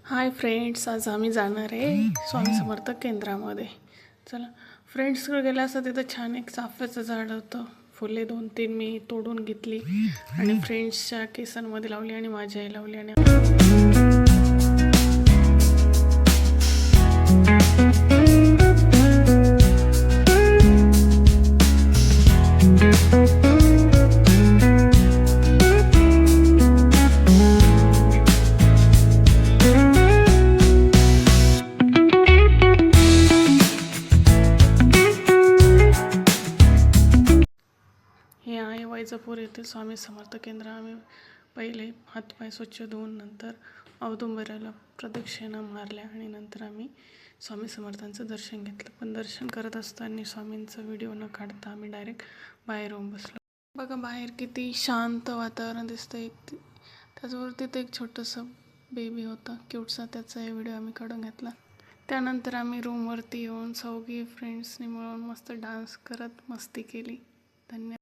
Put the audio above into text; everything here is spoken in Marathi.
हाय फ्रेंड्स, आज आम्ही जाणार आहे स्वामी समर्थ केंद्रामध्ये. चला, फ्रेंड्सकडे गेलं असं तिथं छान एक चाफ्याचं झाड होतं. फुले 2-3 मी तोडून घेतली आणि फ्रेंड्सच्या केसांमध्ये लावली आणि माझ्याही लावली. आणि हे आहे वैजापूर येथील स्वामी समर्थ केंद्र. आम्ही पहिले हातपाय स्वच्छ धुवून नंतर औदुंबऱ्याला प्रदक्षिणा मारल्या आणि नंतर आम्ही स्वामी समर्थांचं दर्शन घेतलं. पण दर्शन करत असताना स्वामींचा व्हिडिओ न काढता आम्ही डायरेक्ट बाहेर येऊन बसलो. बघा बाहेर किती शांत वातावरण दिसतं. त्याचबरोबर तिथे एक छोटंसं बेबी होता क्यूटसा, त्याचा व्हिडिओ आम्ही काढून घेतला. त्यानंतर आम्ही रूमवरती येऊन चौघी फ्रेंड्सनी मिळून मस्त डान्स करत मस्ती केली. धन्यवाद.